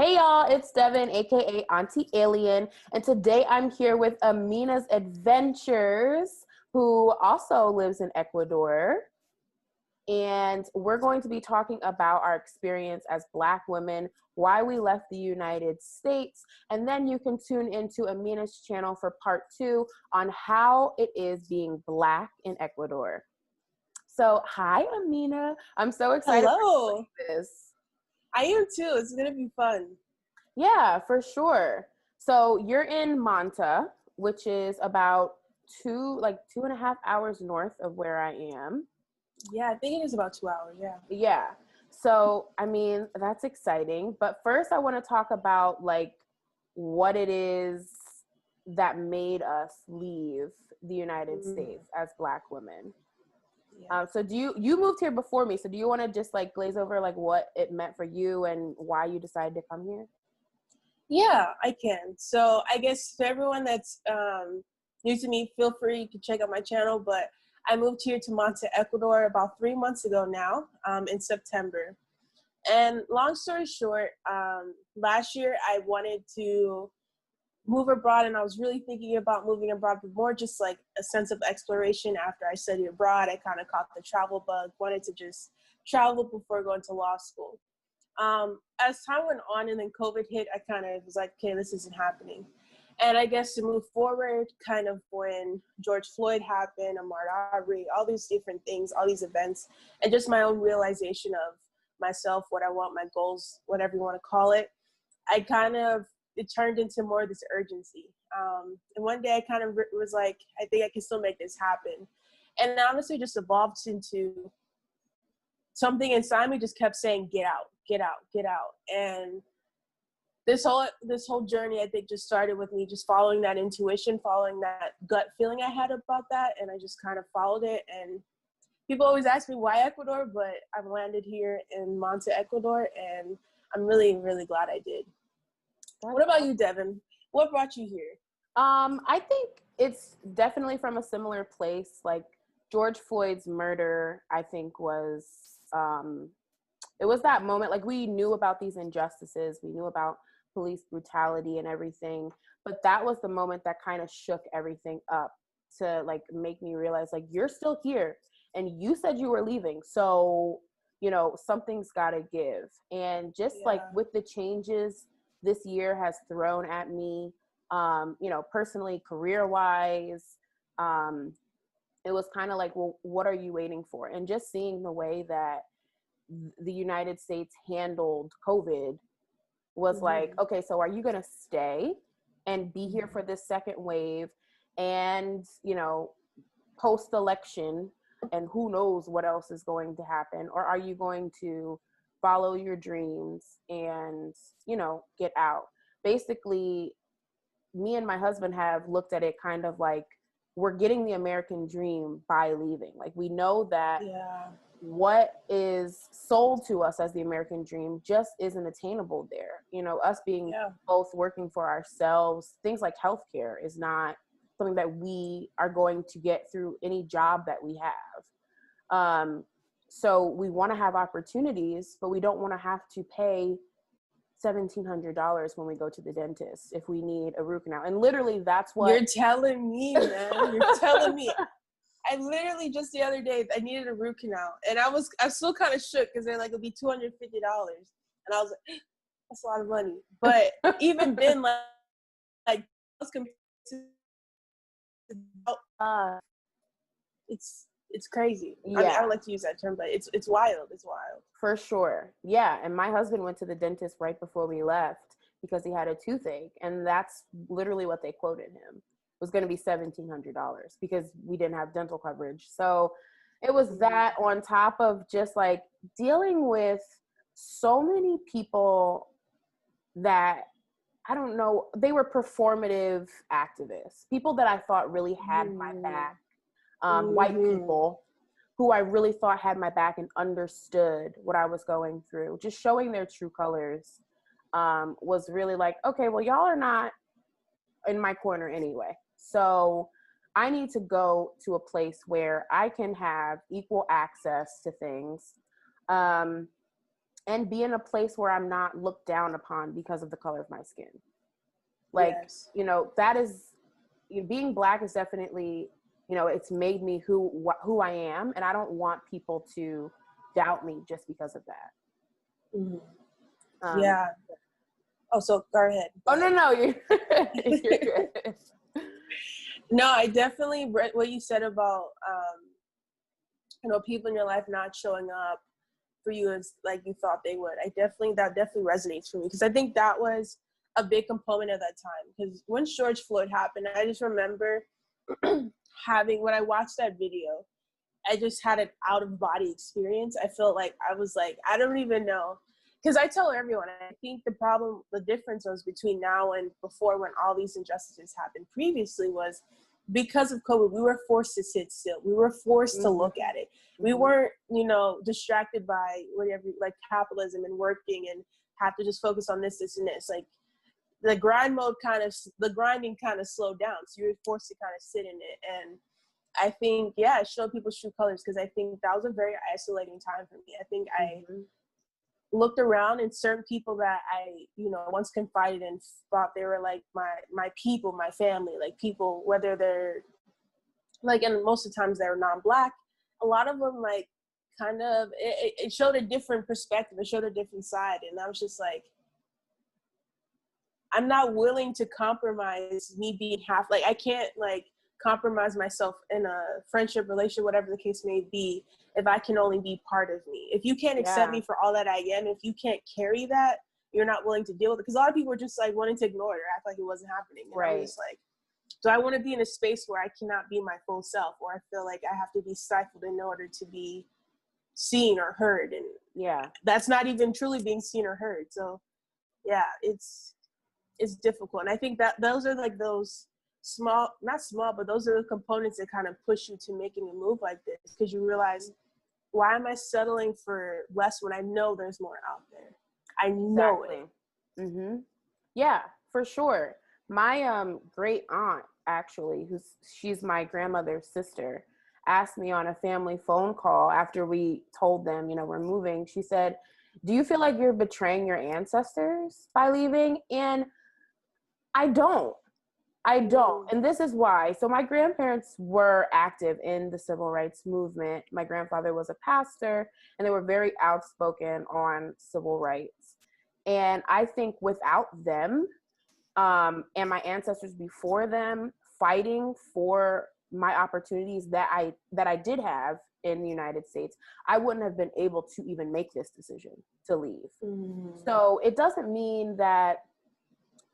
Hey y'all, it's Devin, aka Auntie Alien, and today I'm here with Aminah's Adventures, who also lives in Ecuador. And we're going to be talking about our experience as Black women, why we left the United States, and then you can tune into Aminah's channel for part 2 on how it is being Black in Ecuador. So, hi Aminah. I'm so excited Hello. for this. I am too. It's going to be fun. Yeah, for sure. So you're in Manta, which is about 2.5 hours north of where I am. Yeah, I think it is about 2 hours. Yeah. Yeah. So, I mean, that's exciting. But first, I want to talk about like what it is that made us leave the United States as Black women. Yeah. So you moved here before me. So do you want to just like glaze over like what it meant for you and why you decided to come here? Yeah, I can. So I guess for everyone that's new to me, feel free to check out my channel. But I moved here to Manta, Ecuador about 3 months ago now, in September. And long story short, last year I wanted to move abroad, and I was really thinking about moving abroad, but more just like a sense of exploration. After I studied abroad, I kind of caught the travel bug, wanted to just travel before going to law school. As time went on and then COVID hit, I kind of was like, okay, this isn't happening. And I guess to move forward, kind of when George Floyd happened, Ahmaud Arbery, all these different things, all these events, and just my own realization of myself, what I want, my goals, whatever you want to call it, it turned into more of this urgency. And one day I kind of was like, I think I can still make this happen. And it honestly just evolved into something inside me just kept saying, get out, get out, get out. And this whole journey, I think, just started with me just following that intuition, following that gut feeling I had about that. And I just kind of followed it. And people always ask me why Ecuador, but I've landed here in Manta, Ecuador, and I'm really, really glad I did. What about you, Devin? What brought you here? I think it's definitely from a similar place. Like George Floyd's murder, I think it was that moment. Like we knew about these injustices, we knew about police brutality and everything, but that was the moment that kind of shook everything up to like make me realize like you're still here and you said you were leaving, so something's got to give. And just like with the changes this year has thrown at me, personally, career wise, it was kind of like, well, what are you waiting for? And just seeing the way that the United States handled COVID was like, okay, so are you going to stay and be here for this second wave and, post-election, and who knows what else is going to happen? Or are you going to follow your dreams and, get out? Basically, me and my husband have looked at it kind of like we're getting the American dream by leaving. Like we know that what is sold to us as the American dream just isn't attainable there. Us being both working for ourselves, things like healthcare is not something that we are going to get through any job that we have. So we want to have opportunities, but we don't want to have to pay $1,700 when we go to the dentist if we need a root canal. And literally that's what you're telling me, man. You're telling me. I literally just the other day I needed a root canal, and I was still kind of shook because they're like, it'll be $250, and I was like, that's a lot of money. But even then, like I was compared to it's crazy. Yeah. I mean, I don't like to use that term, but it's wild. It's wild. For sure. Yeah. And my husband went to the dentist right before we left because he had a toothache. And that's literally what they quoted him. It was going to be $1,700 because we didn't have dental coverage. So it was that on top of just like dealing with so many people that, I don't know, they were performative activists, people that I thought really had my back. White people who I really thought had my back and understood what I was going through, just showing their true colors, was really like, okay, well, y'all are not in my corner anyway. So I need to go to a place where I can have equal access to things. and be in a place where I'm not looked down upon because of the color of my skin. Like, Yes. you know, that is, being Black is definitely, you know, it's made me who I am, and I don't want people to doubt me just because of that. Mm-hmm. Yeah. Oh, so go ahead. Oh, no, you're good. No, I definitely read what you said about, you know, people in your life not showing up for you as like you thought they would. That definitely resonates for me, because I think that was a big component of that time. Because when George Floyd happened, I just remember when I watched that video, I just had an out of body experience. I felt like I was like, I don't even know. Because I tell everyone, I think the difference was between now and before, when all these injustices happened previously, was because of COVID, we were forced to sit still. We were forced to look at it. We weren't, you know, distracted by whatever, like capitalism and working and have to just focus on this, and this. Like the grinding kind of slowed down. So you were forced to kind of sit in it. And I think, yeah, show people's true colors, because I think that was a very isolating time for me. I think I looked around, and certain people that I, you know, once confided in, thought they were like my people, my family, like people, whether they're like, and most of the times they're non-Black, a lot of them like kind of, it showed a different perspective. It showed a different side. And I was just like, I'm not willing to compromise me being half, like I can't like compromise myself in a friendship, relationship, whatever the case may be, if I can only be part of me. If you can't accept me for all that I am, if you can't carry that, you're not willing to deal with it. Because a lot of people are just like wanting to ignore it or act like it wasn't happening. And I'm just like, do I want to be in a space where I cannot be my full self, or I feel like I have to be stifled in order to be seen or heard? And that's not even truly being seen or heard. So yeah, it's difficult. And I think that those are like those not small, but those are the components that kind of push you to making a move like this, because you realize, why am I settling for less when I know there's more out there? I know it. Yeah, for sure. My great aunt, actually, she's my grandmother's sister, asked me on a family phone call after we told them, you know, we're moving. She said, do you feel like you're betraying your ancestors by leaving? And I don't. And this is why. So my grandparents were active in the civil rights movement. My grandfather was a pastor, and they were very outspoken on civil rights. And I think without them, and my ancestors before them fighting for my opportunities that I did have in the United States, I wouldn't have been able to even make this decision to leave. So it doesn't mean that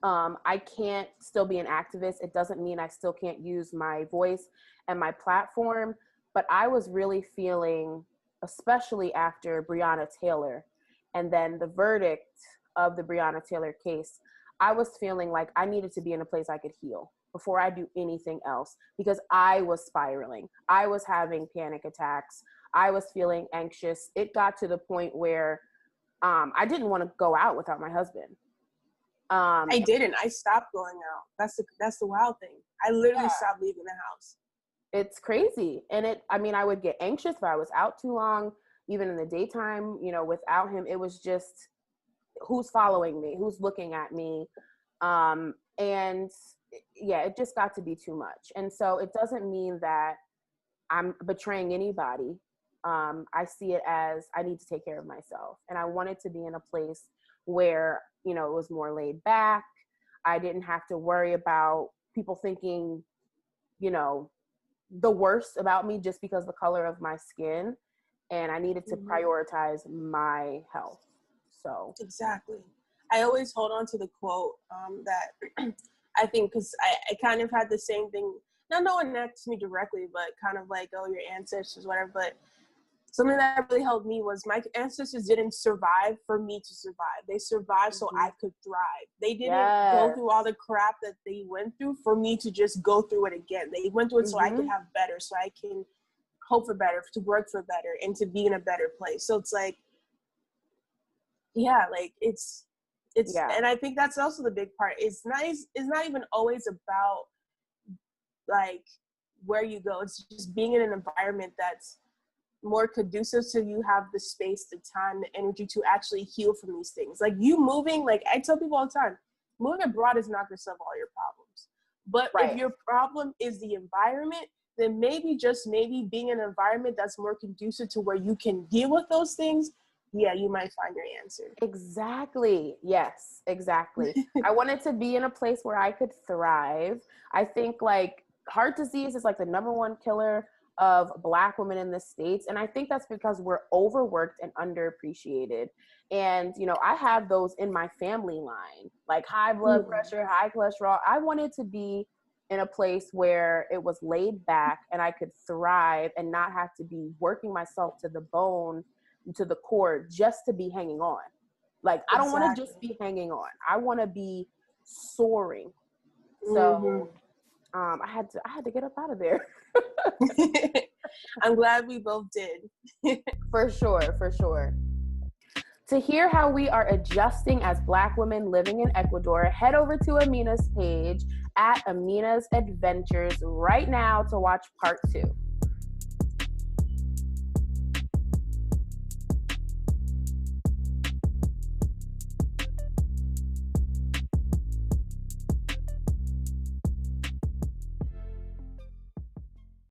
I can't still be an activist. It doesn't mean I still can't use my voice and my platform. But I was really feeling, especially after Breonna Taylor and then the verdict of the Breonna Taylor case, I was feeling like I needed to be in a place I could heal before I do anything else, because I was spiraling. I was having panic attacks. I was feeling anxious. It got to the point where I didn't want to go out without my husband. I didn't. I stopped going out. That's the wild thing. I literally stopped leaving the house. It's crazy. And I would get anxious if I was out too long, even in the daytime, you know, without him. It was just, who's following me? Who's looking at me? And yeah, it just got to be too much. And so it doesn't mean that I'm betraying anybody. I see it as I need to take care of myself. And I wanted to be in a place where, you know, it was more laid back. I didn't have to worry about people thinking, you know, the worst about me just because of the color of my skin. And I needed to prioritize my health. So exactly. I always hold on to the quote that I think, because I kind of had the same thing. Now, no one asked me directly, but kind of like, oh, your ancestors, whatever. But something that really helped me was my ancestors didn't survive for me to survive. They survived so I could thrive. They didn't go through all the crap that they went through for me to just go through it again. They went through it so I could have better, so I can hope for better, to work for better, and to be in a better place. So it's like, yeah, like it's, and I think that's also the big part. It's not even always about like where you go. It's just being in an environment that's more conducive to you have the space, the time, the energy to actually heal from these things. Like you moving, like I tell people all the time, moving abroad is not going to solve all your problems. But if your problem is the environment, then maybe, just maybe, being in an environment that's more conducive to where you can deal with those things, yeah, you might find your answer. Exactly. Yes, exactly. I wanted to be in a place where I could thrive. I think like heart disease is like the number one killer of Black women in the States. And I think that's because we're overworked and underappreciated. And, you know, I have those in my family line, like high blood pressure, high cholesterol. I wanted to be in a place where it was laid back and I could thrive and not have to be working myself to the bone, to the core, just to be hanging on. Like, I don't want to just be hanging on. I want to be soaring. So I had to get up out of there. I'm glad we both did. For sure. To hear how we are adjusting as Black women living in Ecuador, head over to Aminah's page at Aminah's Adventures right now to watch part 2.